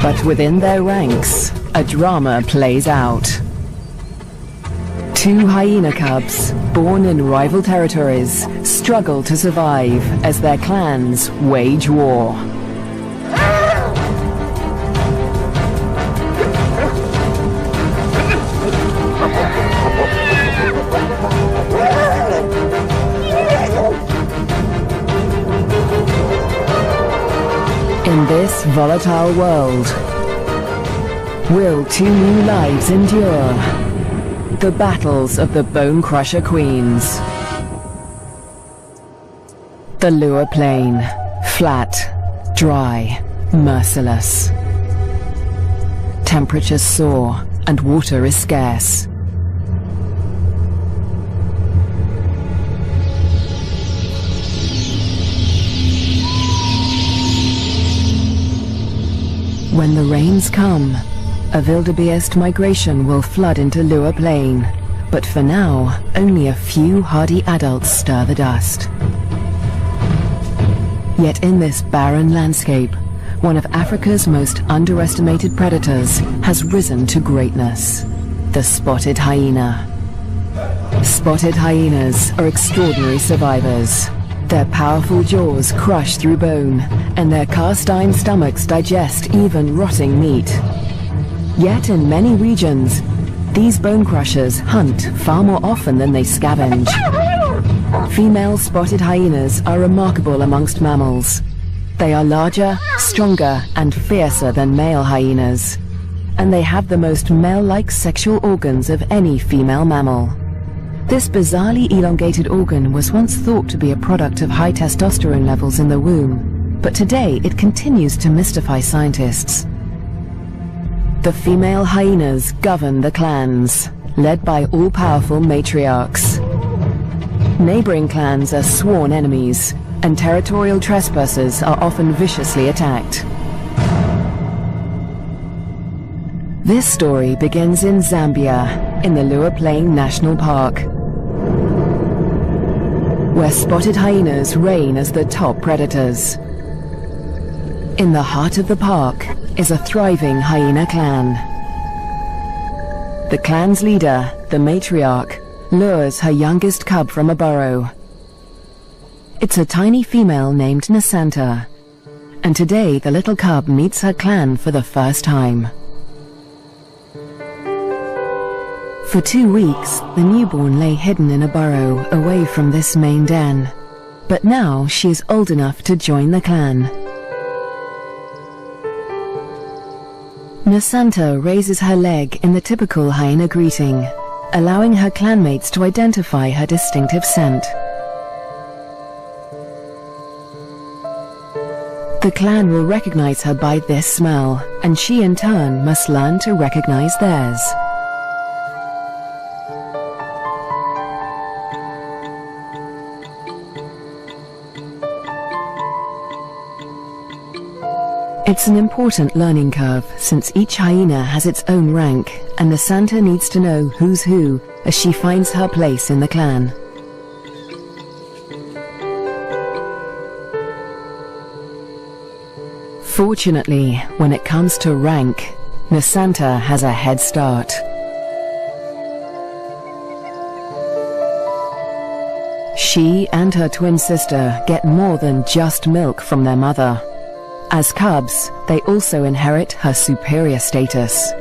But within their ranks, a drama plays out. Two hyena cubs, born in rival territories, struggle to survive as their clans wage war. In this volatile world, will two new lives endure? The battles of the Bone Crusher Queens. The Lure Plain, flat, dry, merciless. Temperatures soar and water is scarce. When the rains come, a wildebeest migration will flood into Lure Plain, but for now, only a few hardy adults stir the dust. Yet in this barren landscape, one of Africa's most underestimated predators has risen to greatness: the spotted hyena. Spotted hyenas are extraordinary survivors. Their powerful jaws crush through bone, and their cast-iron stomachs digest even rotting meat. Yet in many regions, these bone crushers hunt far more often than they scavenge. Female spotted hyenas are remarkable amongst mammals. They are larger, stronger, and fiercer than male hyenas, and they have the most male-like sexual organs of any female mammal. This bizarrely elongated organ was once thought to be a product of high testosterone levels in the womb, but today it continues to mystify scientists. The female hyenas govern the clans, led by all-powerful matriarchs. Neighboring clans are sworn enemies, and territorial trespassers are often viciously attacked. This story begins in Zambia, in the Lure Plain National Park, where spotted hyenas reign as the top predators. In the heart of the park is a thriving hyena clan. The clan's leader, the matriarch, lures her youngest cub from a burrow. It's a tiny female named Nasanta, and today the little cub meets her clan for the first time. For 2 weeks, the newborn lay hidden in a burrow away from this main den, but now she is old enough to join the clan. Nasanta raises her leg in the typical hyena greeting, allowing her clanmates to identify her distinctive scent. The clan will recognize her by this smell, and she in turn must learn to recognize theirs. It's an important learning curve, since each hyena has its own rank, and Nasanta needs to know who's who as she finds her place in the clan. Fortunately, when it comes to rank, Nasanta has a head start. She and her twin sister get more than just milk from their mother. As cubs, they also inherit her superior status.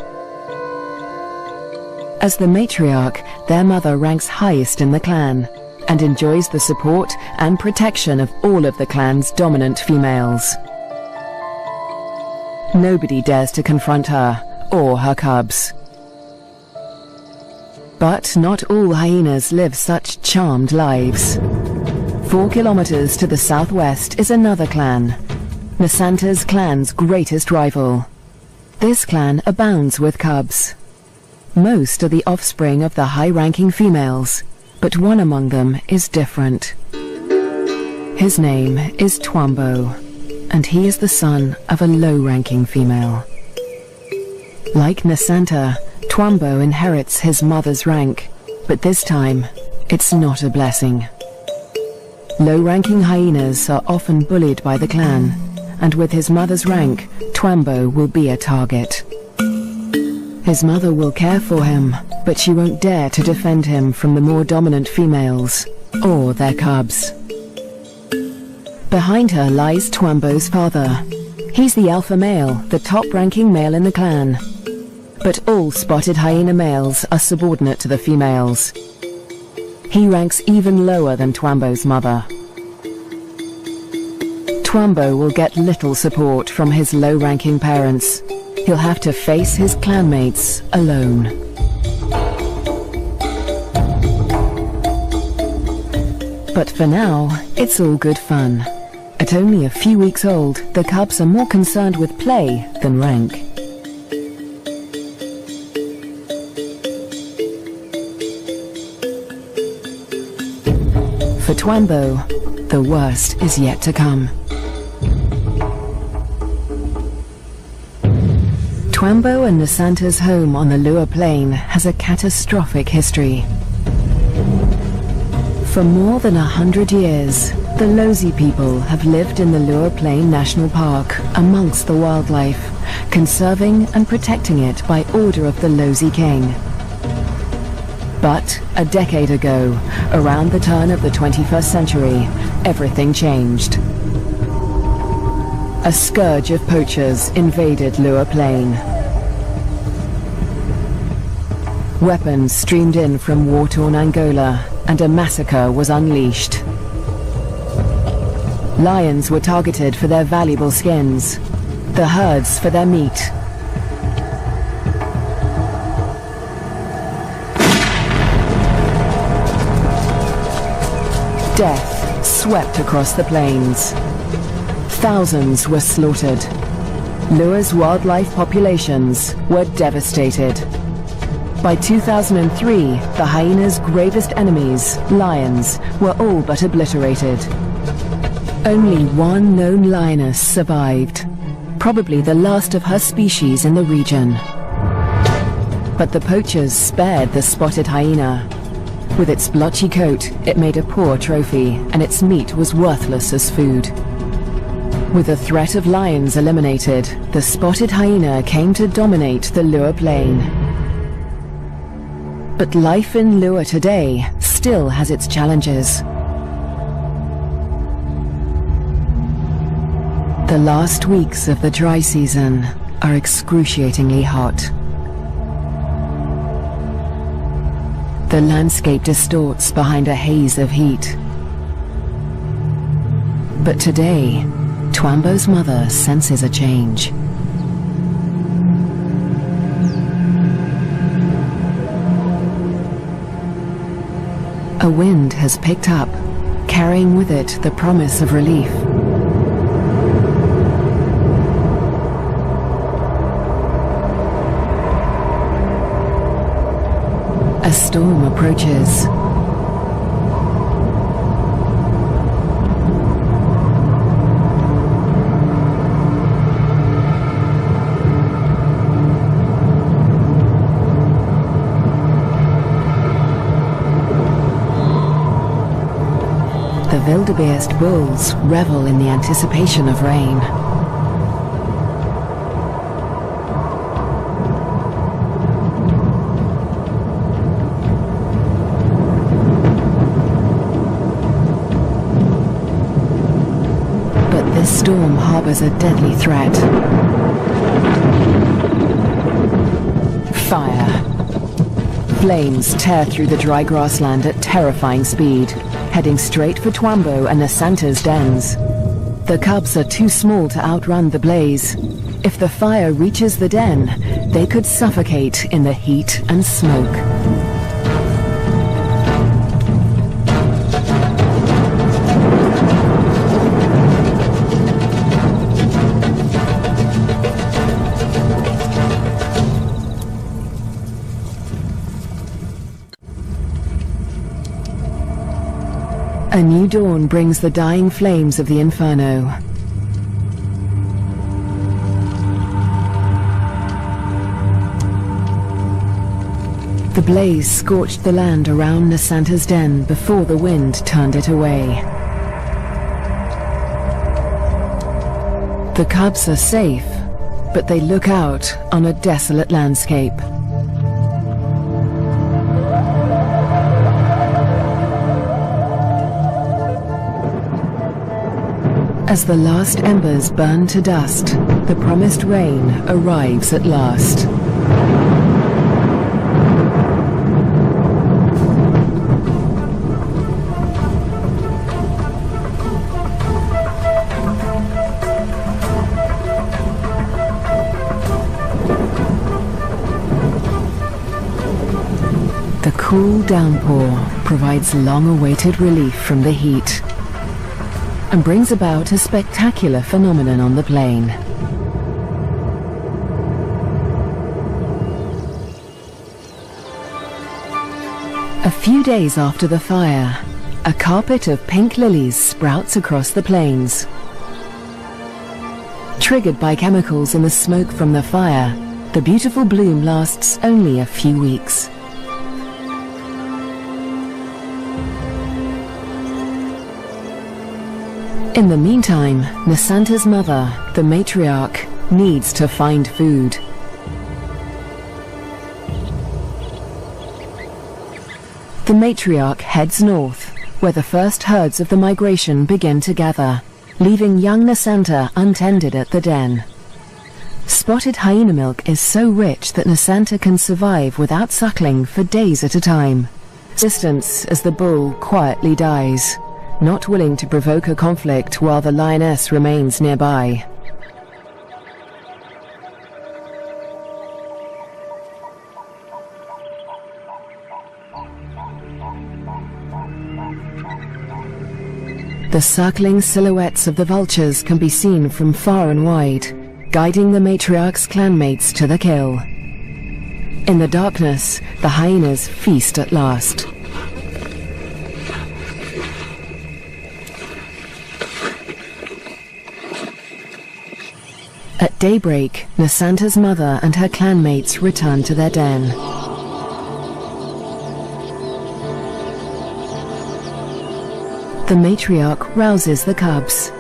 As the matriarch, their mother ranks highest in the clan, and enjoys the support and protection of all of the clan's dominant females. Nobody dares to confront her, or her cubs. But not all hyenas live such charmed lives. 4 kilometers to the southwest is another clan, Nasanta's clan's greatest rival. This clan abounds with cubs. Most are the offspring of the high-ranking females, but one among them is different. His name is Twambo, and he is the son of a low-ranking female. Like Nasanta, Twambo inherits his mother's rank, but this time, it's not a blessing. Low-ranking hyenas are often bullied by the clan, and with his mother's rank, Twambo will be a target. His mother will care for him, but she won't dare to defend him from the more dominant females, or their cubs. Behind her lies Twambo's father. He's the alpha male, the top-ranking male in the clan. But all spotted hyena males are subordinate to the females. He ranks even lower than Twambo's mother. Twambo will get little support from his low-ranking parents. He'll have to face his clanmates alone. But for now, it's all good fun. At only a few weeks old, the cubs are more concerned with play than rank. For Twambo, the worst is yet to come. Twambo and Nasanta's home on the Lua Plain has a catastrophic history. For more than 100 years, the Lozi people have lived in the Lua Plain National Park amongst the wildlife, conserving and protecting it by order of the Lozi King. But a decade ago, around the turn of the 21st century, everything changed. A scourge of poachers invaded Lua Plain. Weapons streamed in from war-torn Angola, and a massacre was unleashed. Lions were targeted for their valuable skins, the herds for their meat. Death swept across the plains. Thousands were slaughtered. Lua's wildlife populations were devastated. By 2003, the hyena's gravest enemies, lions, were all but obliterated. Only one known lioness survived, probably the last of her species in the region. But the poachers spared the spotted hyena. With its blotchy coat, it made a poor trophy, and its meat was worthless as food. With the threat of lions eliminated, the spotted hyena came to dominate the Lua Plain. But life in Lua today still has its challenges. The last weeks of the dry season are excruciatingly hot. The landscape distorts behind a haze of heat. But today, Twambo's mother senses a change. A wind has picked up, carrying with it the promise of relief. A storm approaches. The wildebeest bulls revel in the anticipation of rain. But this storm harbors a deadly threat. Fire. Flames tear through the dry grassland at terrifying speed, heading straight for Twambo and Nasanta's dens. The cubs are too small to outrun the blaze. If the fire reaches the den, they could suffocate in the heat and smoke. A new dawn brings the dying flames of the inferno. The blaze scorched the land around Nasanta's den before the wind turned it away. The cubs are safe, but they look out on a desolate landscape. As the last embers burn to dust, the promised rain arrives at last. The cool downpour provides long-awaited relief from the heat and brings about a spectacular phenomenon on the plain. A few days after the fire, a carpet of pink lilies sprouts across the plains. Triggered by chemicals in the smoke from the fire, the beautiful bloom lasts only a few weeks. In the meantime, Nasanta's mother, the matriarch, needs to find food. The matriarch heads north, where the first herds of the migration begin to gather, leaving young Nasanta untended at the den. Spotted hyena milk is so rich that Nasanta can survive without suckling for days at a time. Distance as the bull quietly dies, not willing to provoke a conflict while the lioness remains nearby. The circling silhouettes of the vultures can be seen from far and wide, guiding the matriarch's clanmates to the kill. In the darkness, the hyenas feast at last. At daybreak, Nasanta's mother and her clanmates return to their den. The matriarch rouses the cubs.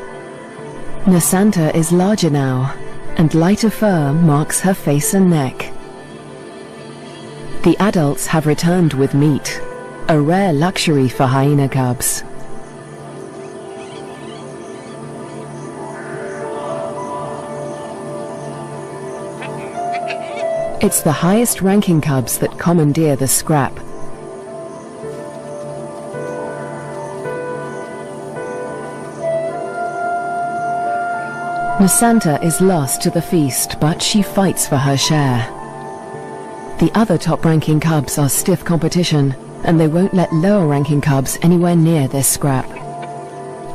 Nasanta is larger now, and lighter fur marks her face and neck. The adults have returned with meat, a rare luxury for hyena cubs. It's the highest-ranking cubs that commandeer the scrap. Nasanta is lost to the feast, but she fights for her share. The other top-ranking cubs are stiff competition, and they won't let lower-ranking cubs anywhere near their scrap.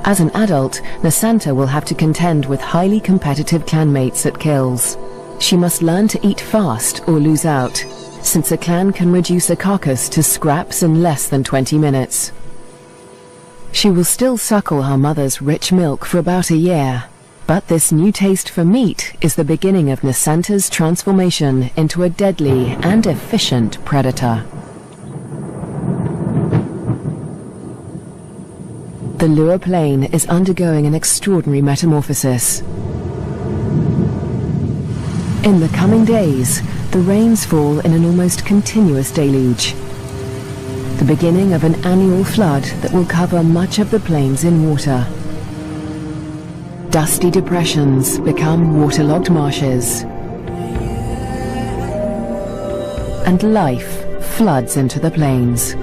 As an adult, Nasanta will have to contend with highly competitive clanmates at kills. She must learn to eat fast or lose out, since a clan can reduce a carcass to scraps in less than 20 minutes. She will still suckle her mother's rich milk for about a year, but this new taste for meat is the beginning of Nasanta's transformation into a deadly and efficient predator. The Luo Plain is undergoing an extraordinary metamorphosis. In the coming days, the rains fall in an almost continuous deluge, the beginning of an annual flood that will cover much of the plains in water. Dusty depressions become waterlogged marshes, and life floods into the plains.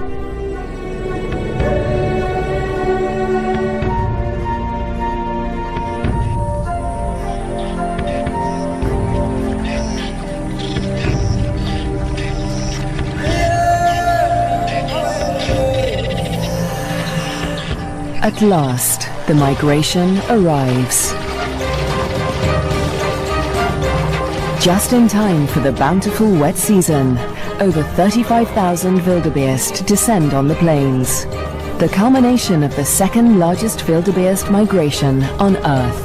At last, the migration arrives. Just in time for the bountiful wet season, over 35,000 wildebeest descend on the plains, the culmination of the second largest wildebeest migration on Earth.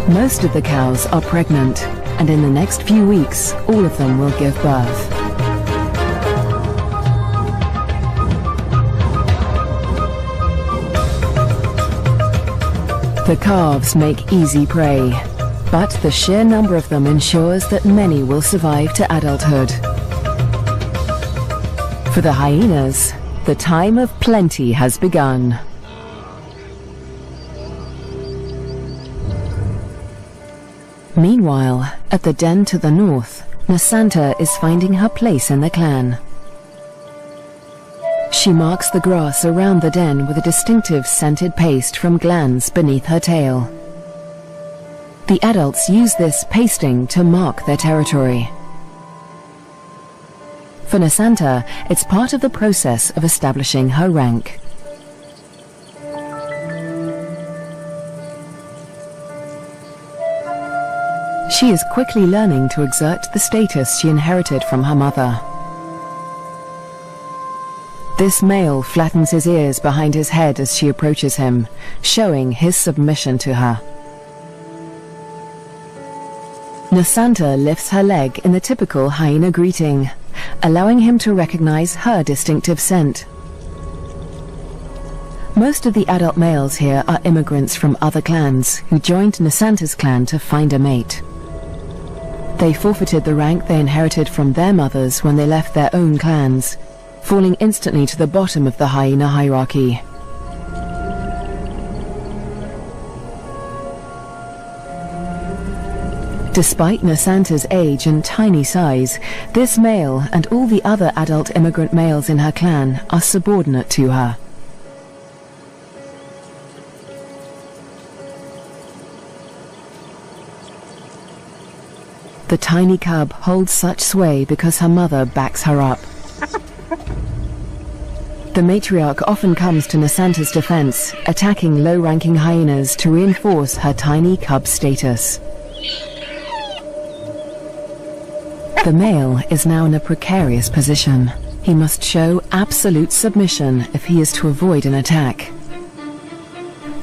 Most of the cows are pregnant, and in the next few weeks, all of them will give birth. The calves make easy prey, but the sheer number of them ensures that many will survive to adulthood. For the hyenas, the time of plenty has begun. Meanwhile, at the den to the north, Nasanta is finding her place in the clan. She marks the grass around the den with a distinctive scented paste from glands beneath her tail. The adults use this pasting to mark their territory. For Nasanta, it's part of the process of establishing her rank. She is quickly learning to exert the status she inherited from her mother. This male flattens his ears behind his head as she approaches him, showing his submission to her. Nasanta lifts her leg in the typical hyena greeting, allowing him to recognize her distinctive scent. Most of the adult males here are immigrants from other clans who joined Nasanta's clan to find a mate. They forfeited the rank they inherited from their mothers when they left their own clans, falling instantly to the bottom of the hyena hierarchy. Despite Nasanta's age and tiny size, this male and all the other adult immigrant males in her clan are subordinate to her. The tiny cub holds such sway because her mother backs her up. The matriarch often comes to Nasanta's defense, attacking low-ranking hyenas to reinforce her tiny cub status. The male is now in a precarious position. He must show absolute submission if he is to avoid an attack.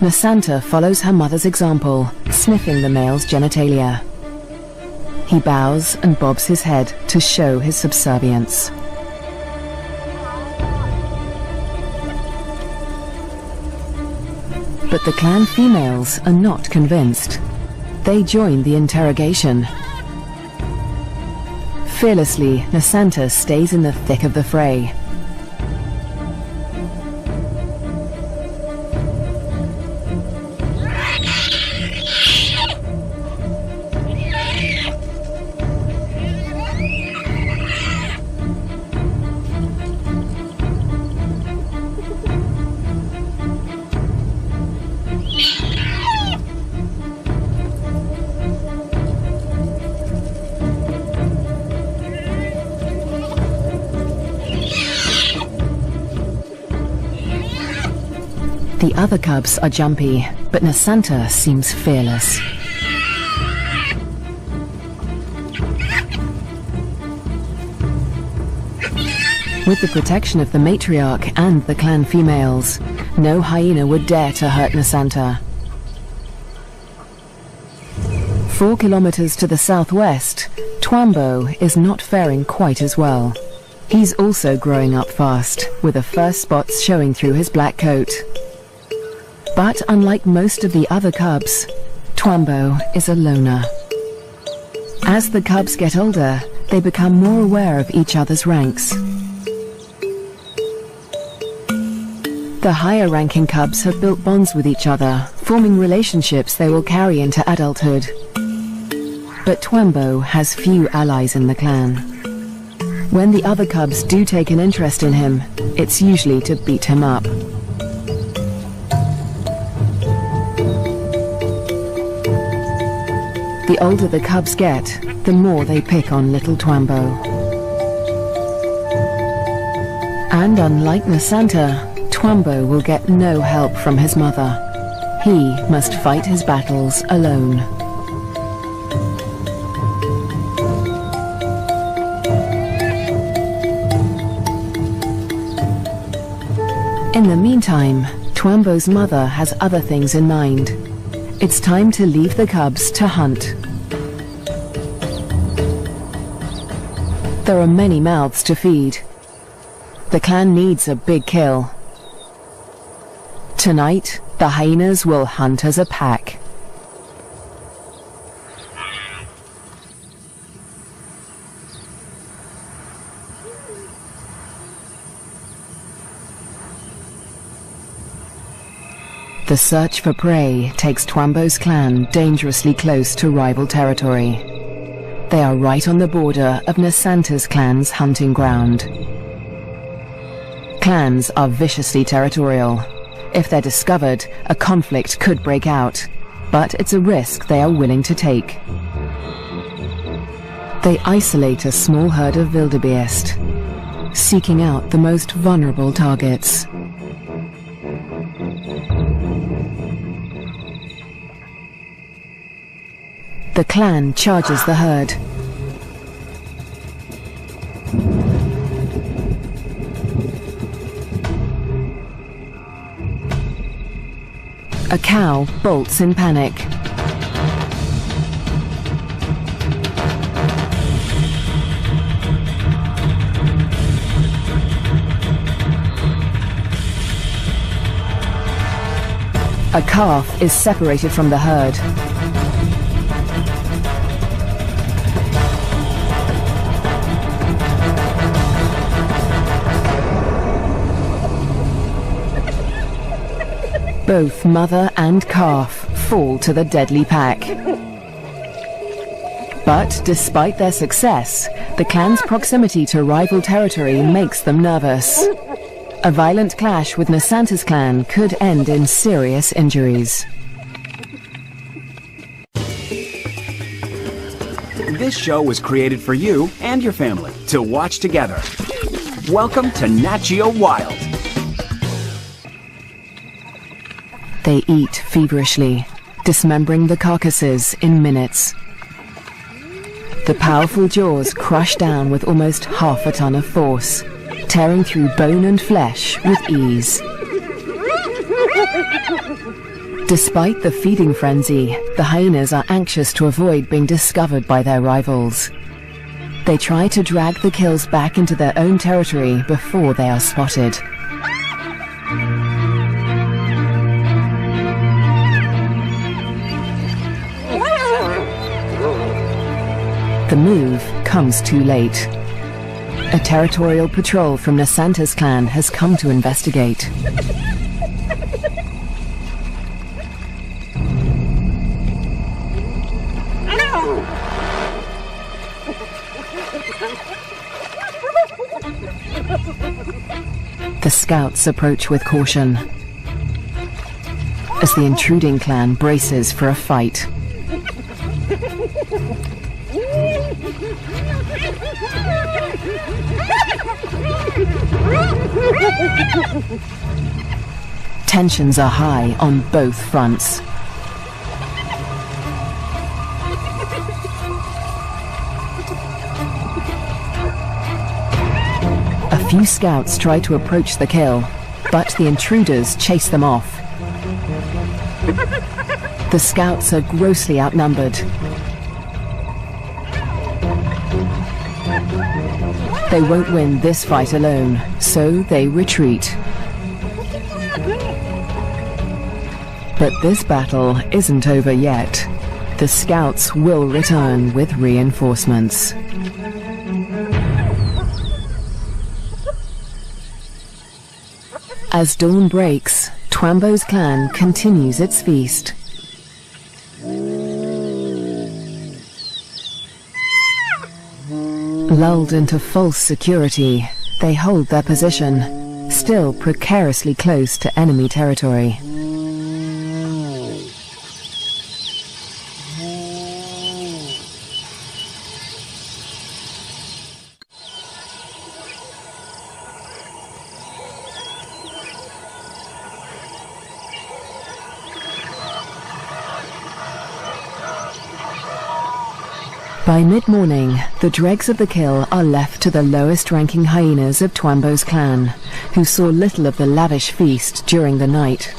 Nasanta follows her mother's example, sniffing the male's genitalia. He bows and bobs his head to show his subservience. But the clan females are not convinced. They join the interrogation. Fearlessly, Nasanta stays in the thick of the fray. The other cubs are jumpy, but Nasanta seems fearless. With the protection of the matriarch and the clan females, no hyena would dare to hurt Nasanta. 4 kilometers to the southwest, Twambo is not faring quite as well. He's also growing up fast, with the first spots showing through his black coat. But unlike most of the other cubs, Twambo is a loner. As the cubs get older, they become more aware of each other's ranks. The higher-ranking cubs have built bonds with each other, forming relationships they will carry into adulthood. But Twambo has few allies in the clan. When the other cubs do take an interest in him, it's usually to beat him up. The older the cubs get, the more they pick on little Twambo. And unlike Nasanta, Twambo will get no help from his mother. He must fight his battles alone. In the meantime, Twambo's mother has other things in mind. It's time to leave the cubs to hunt. There are many mouths to feed. The clan needs a big kill. Tonight, The hyenas will hunt as a pack. The search for prey takes Twambo's clan dangerously close to rival territory. They are right on the border of Nasanta's clan's hunting ground. Clans are viciously territorial. If they're discovered, a conflict could break out, but it's a risk they are willing to take. They isolate a small herd of wildebeest, seeking out the most vulnerable targets. The clan charges the herd. A cow bolts in panic. A calf is separated from the herd. Both mother and calf fall to the deadly pack. But despite their success, the clan's proximity to rival territory makes them nervous. A violent clash with Nasanta's clan could end in serious injuries. This show was created for you and your family to watch together. Welcome to Nat Geo Wild. They eat feverishly, dismembering the carcasses in minutes. The powerful jaws crush down with almost half a ton of force, tearing through bone and flesh with ease. Despite the feeding frenzy, the hyenas are anxious to avoid being discovered by their rivals. They try to drag the kills back into their own territory before they are spotted. The move comes too late. A territorial patrol from Nasanta's clan has come to investigate. The scouts approach with caution as the intruding clan braces for a fight. Tensions are high on both fronts. A few scouts try to approach the kill, but the intruders chase them off. The scouts are grossly outnumbered. They won't win this fight alone, so they retreat. But this battle isn't over yet. The scouts will return with reinforcements. As dawn breaks, Twambo's clan continues its feast. Lulled into false security, they hold their position, still precariously close to enemy territory. By mid-morning, the dregs of the kill are left to the lowest-ranking hyenas of Twambo's clan, who saw little of the lavish feast during the night.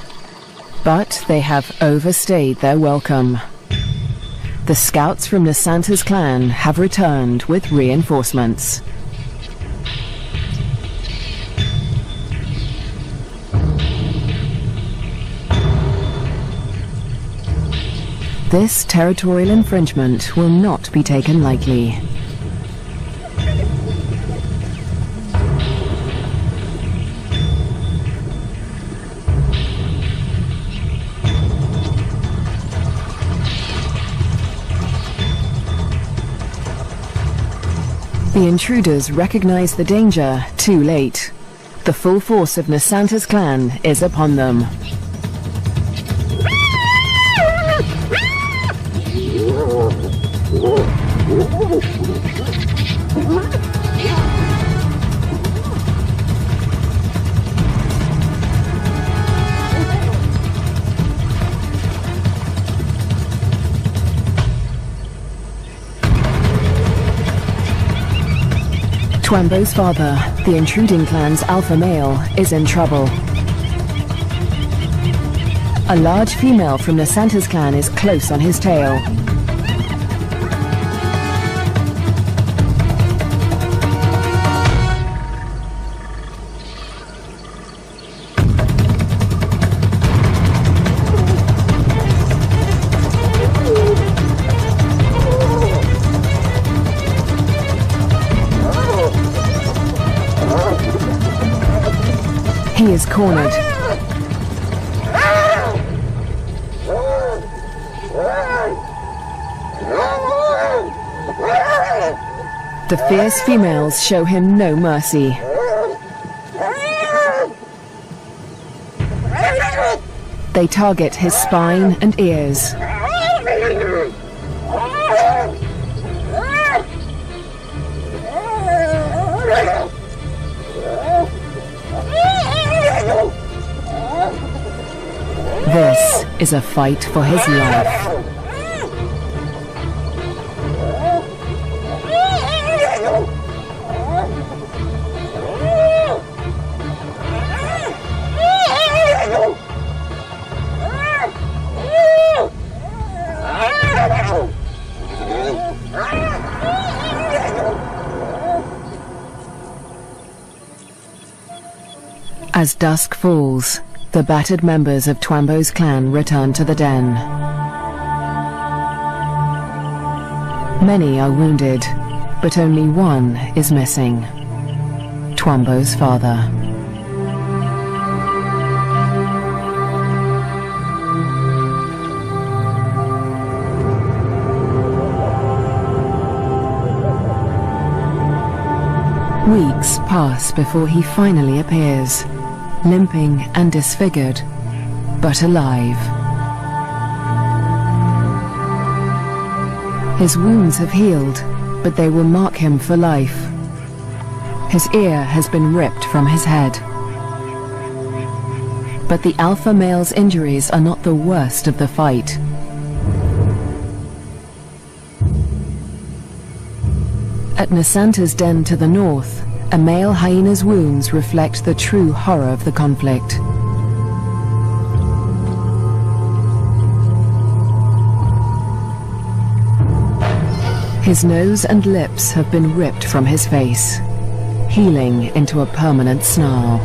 But they have overstayed their welcome. The scouts from Nasanta's clan have returned with reinforcements. This territorial infringement will not be taken lightly. The intruders recognize the danger too late. The full force of Nasanta's clan is upon them. Twambo's father, the intruding clan's alpha male, is in trouble. A large female from Nasanta's clan is close on his tail. He is cornered. The fierce females show him no mercy. They target his spine and ears. This is a fight for his life. As dusk falls, the battered members of Twambo's clan return to the den. Many are wounded, but only one is missing. Twambo's father. Weeks pass before he finally appears, limping and disfigured, but alive. His wounds have healed, but they will mark him for life. His ear has been ripped from his head. But the alpha male's injuries are not the worst of the fight. At Nasanta's den to the north, a male hyena's wounds reflect the true horror of the conflict. His nose and lips have been ripped from his face, healing into a permanent snarl.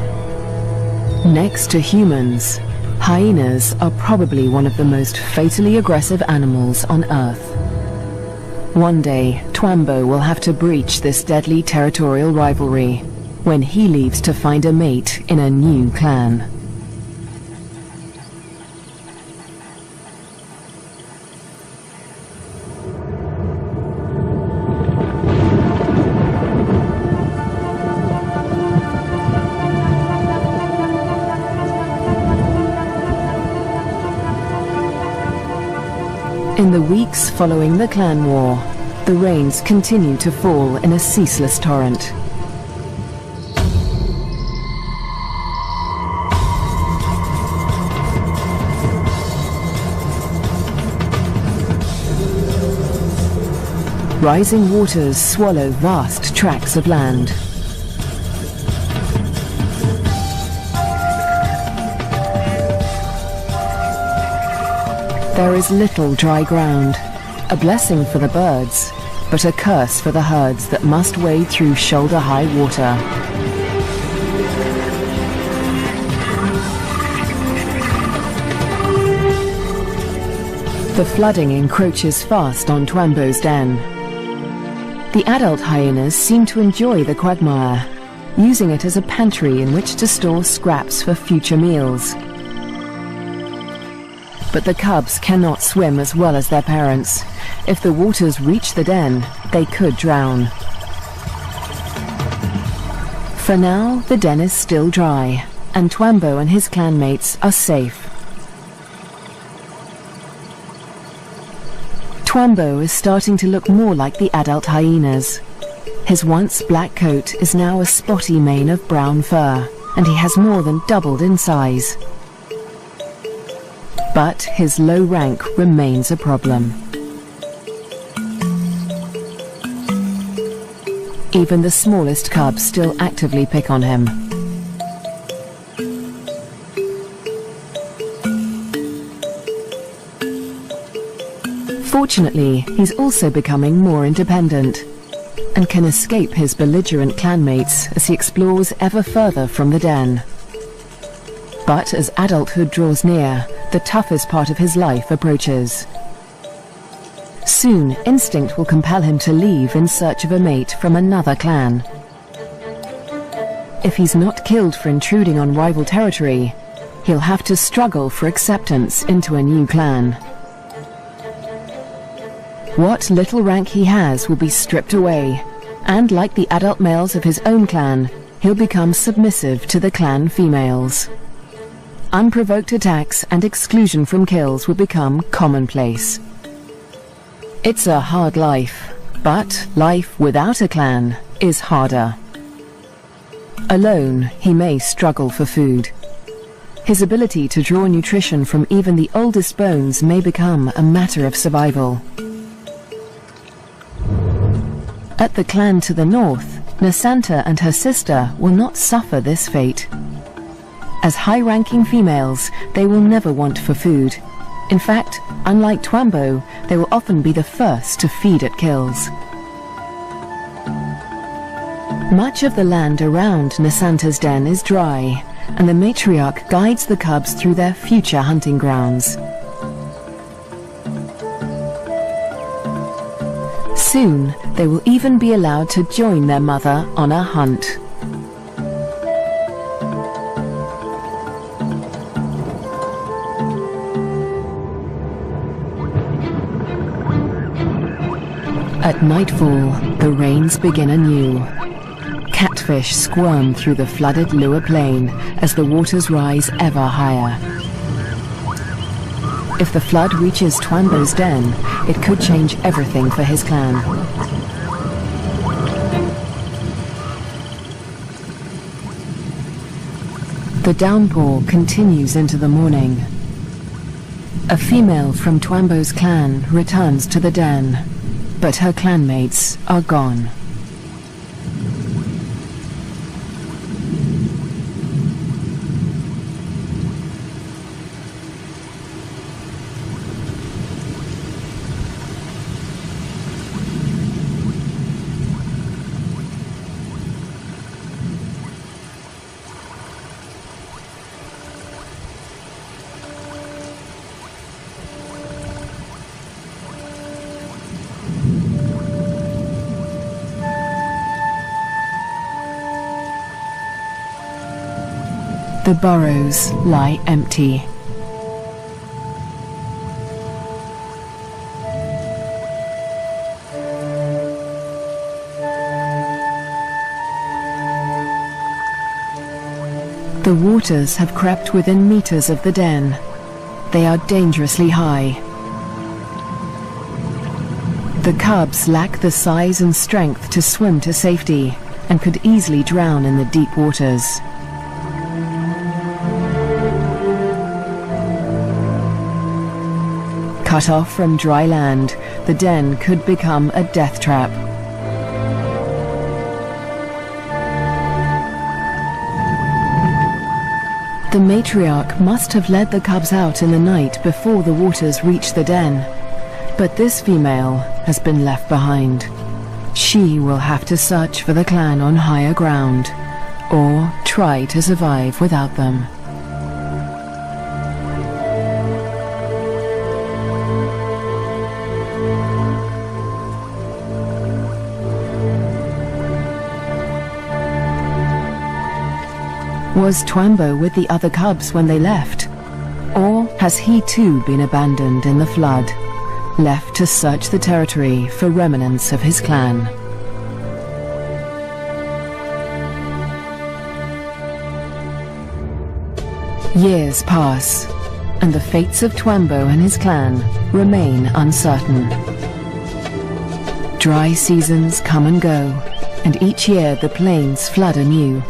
Next to humans, hyenas are probably one of the most fatally aggressive animals on Earth. One day, Twambo will have to breach this deadly territorial rivalry when he leaves to find a mate in a new clan. In the weeks following the clan war, the rains continue to fall in a ceaseless torrent. Rising waters swallow vast tracts of land. There is little dry ground, a blessing for the birds, but a curse for the herds that must wade through shoulder-high water. The flooding encroaches fast on Twambo's den. The adult hyenas seem to enjoy the quagmire, using it as a pantry in which to store scraps for future meals. But the cubs cannot swim as well as their parents. If the waters reach the den, they could drown. For now, the den is still dry, and Twambo and his clanmates are safe. Twambo is starting to look more like the adult hyenas. His once black coat is now a spotty mane of brown fur, and he has more than doubled in size. But his low rank remains a problem. Even the smallest cubs still actively pick on him. Fortunately, he's also becoming more independent and can escape his belligerent clanmates as he explores ever further from the den. But as adulthood draws near, the toughest part of his life approaches. Soon, instinct will compel him to leave in search of a mate from another clan. If he's not killed for intruding on rival territory, he'll have to struggle for acceptance into a new clan. What little rank he has will be stripped away, and like the adult males of his own clan, he'll become submissive to the clan females. Unprovoked attacks and exclusion from kills will become commonplace. It's a hard life, but life without a clan is harder. Alone, he may struggle for food. His ability to draw nutrition from even the oldest bones may become a matter of survival. At the clan to the north, Nasanta and her sister will not suffer this fate. As high-ranking females, they will never want for food. In fact, unlike Twambo, they will often be the first to feed at kills. Much of the land around Nasanta's den is dry, and the matriarch guides the cubs through their future hunting grounds. Soon, they will even be allowed to join their mother on a hunt. At nightfall, the rains begin anew. Catfish squirm through the flooded Lua Plain as the waters rise ever higher. If the flood reaches Twambo's den, it could change everything for his clan. The downpour continues into the morning. A female from Twambo's clan returns to the den, but her clanmates are gone. The burrows lie empty. The waters have crept within meters of the den. They are dangerously high. The cubs lack the size and strength to swim to safety and could easily drown in the deep waters. Cut off from dry land, the den could become a death trap. The matriarch must have led the cubs out in the night before the waters reached the den, but this female has been left behind. She will have to search for the clan on higher ground, or try to survive without them. Was Twambo with the other cubs when they left? Or has he too been abandoned in the flood, left to search the territory for remnants of his clan? Years pass, and the fates of Twambo and his clan remain uncertain. Dry seasons come and go, and each year the plains flood anew.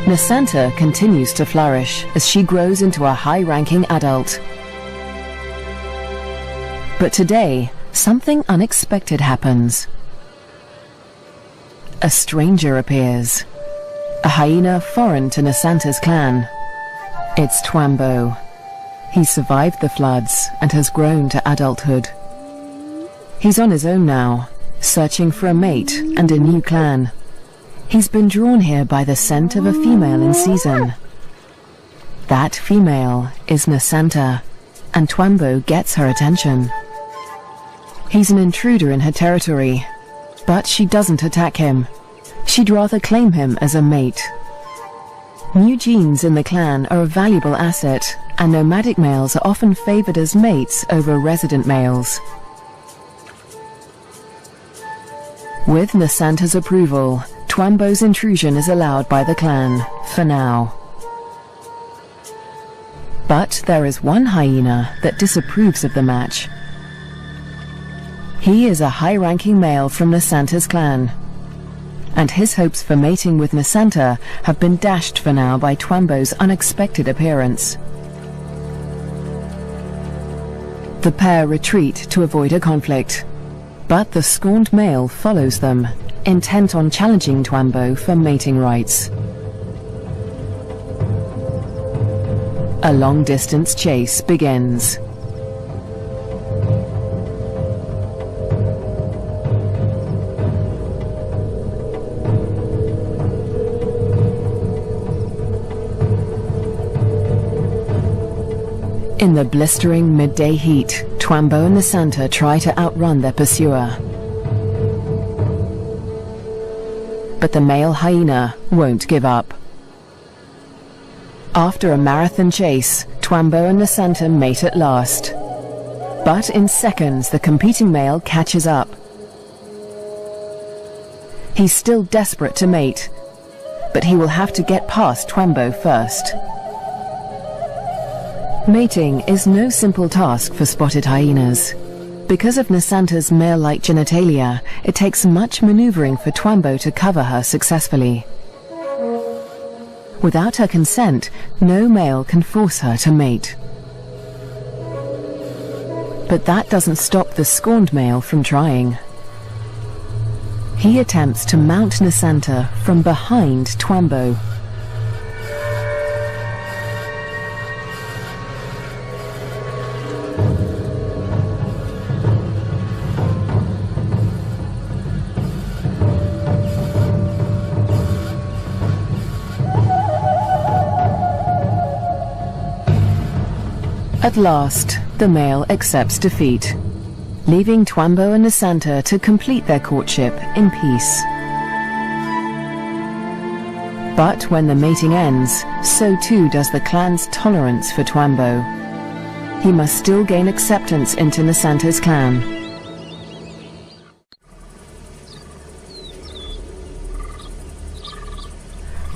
Nasanta continues to flourish as she grows into a high-ranking adult. But today, something unexpected happens. A stranger appears, a hyena foreign to Nasanta's clan. It's Twambo. He survived the floods and has grown to adulthood. He's on his own now, searching for a mate and a new clan. He's been drawn here by the scent of a female in season. That female is Nasanta, and Twambo gets her attention. He's an intruder in her territory, but she doesn't attack him. She'd rather claim him as a mate. New genes in the clan are a valuable asset, and nomadic males are often favored as mates over resident males. With Nasanta's approval, Twambo's intrusion is allowed by the clan, for now. But there is one hyena that disapproves of the match. He is a high-ranking male from Nasanta's clan, and his hopes for mating with Nasanta have been dashed for now by Twambo's unexpected appearance. The pair retreat to avoid a conflict, but the scorned male follows them, intent on challenging Twambo for mating rights. A long-distance chase begins. In the blistering midday heat, Twambo and Nasanta try to outrun their pursuer. But the male hyena won't give up. After a marathon chase, Twambo and Nasanta mate at last. But in seconds, the competing male catches up. He's still desperate to mate, but he will have to get past Twambo first. Mating is no simple task for spotted hyenas. Because of Nasanta's male-like genitalia, it takes much maneuvering for Twambo to cover her successfully. Without her consent, no male can force her to mate. But that doesn't stop the scorned male from trying. He attempts to mount Nasanta from behind Twambo. At last, the male accepts defeat, leaving Twambo and Nasanta to complete their courtship in peace. But when the mating ends, so too does the clan's tolerance for Twambo. He must still gain acceptance into Nasanta's clan.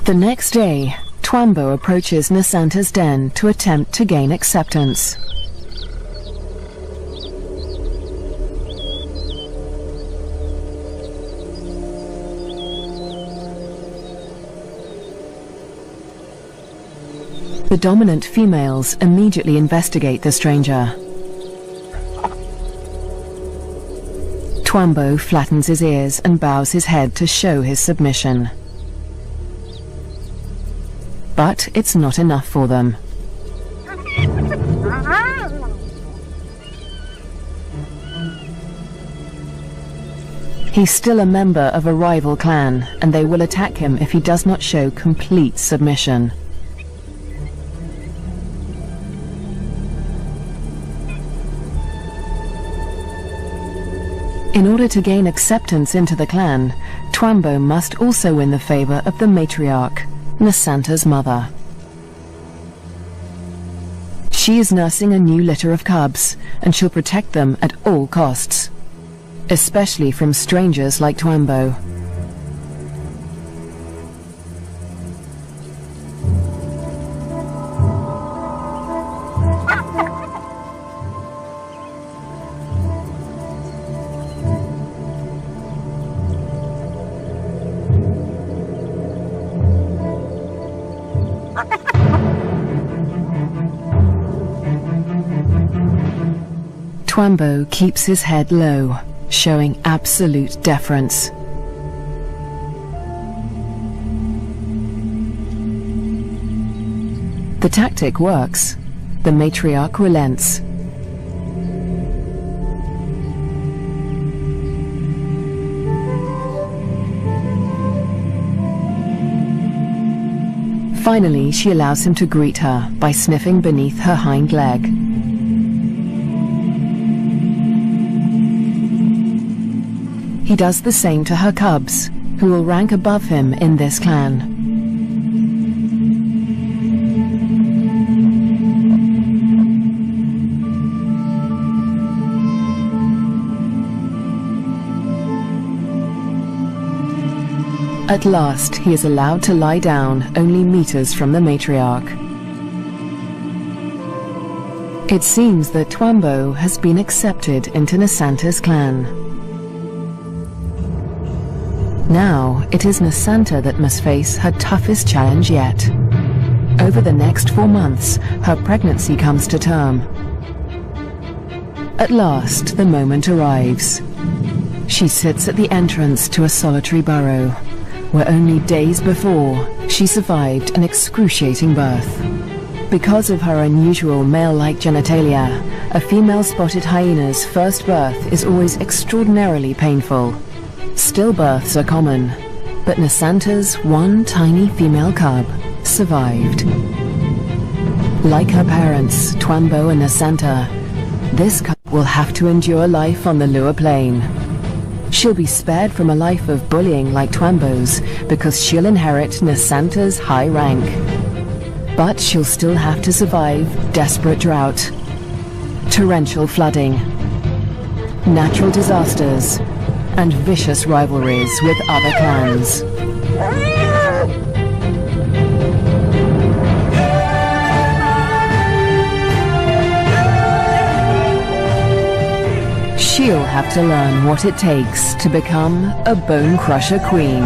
The next day, Twambo approaches Nasanta's den to attempt to gain acceptance. The dominant females immediately investigate the stranger. Twambo flattens his ears and bows his head to show his submission. But it's not enough for them. He's still a member of a rival clan, and they will attack him if he does not show complete submission. In order to gain acceptance into the clan, Twambo must also win the favor of the matriarch, Nasanta's mother. She is nursing a new litter of cubs, and she'll protect them at all costs, especially from strangers like Twambo. Twambo keeps his head low, showing absolute deference. The tactic works. The matriarch relents. Finally, she allows him to greet her by sniffing beneath her hind leg. He does the same to her cubs, who will rank above him in this clan. At last, he is allowed to lie down only meters from the matriarch. It seems that Twambo has been accepted into Nasanta's clan. Now, it is Nasanta that must face her toughest challenge yet. Over the next 4 months, her pregnancy comes to term. At last, the moment arrives. She sits at the entrance to a solitary burrow, where only days before, she survived an excruciating birth. Because of her unusual male-like genitalia, a female spotted hyena's first birth is always extraordinarily painful. Stillbirths are common, but Nasanta's one tiny female cub survived. Like her parents, Twambo and Nasanta, this cub will have to endure life on the Lua Plain. She'll be spared from a life of bullying like Twambo's because she'll inherit Nasanta's high rank. But she'll still have to survive desperate drought, torrential flooding, natural disasters, and vicious rivalries with other clans. She'll have to learn what it takes to become a bone crusher queen.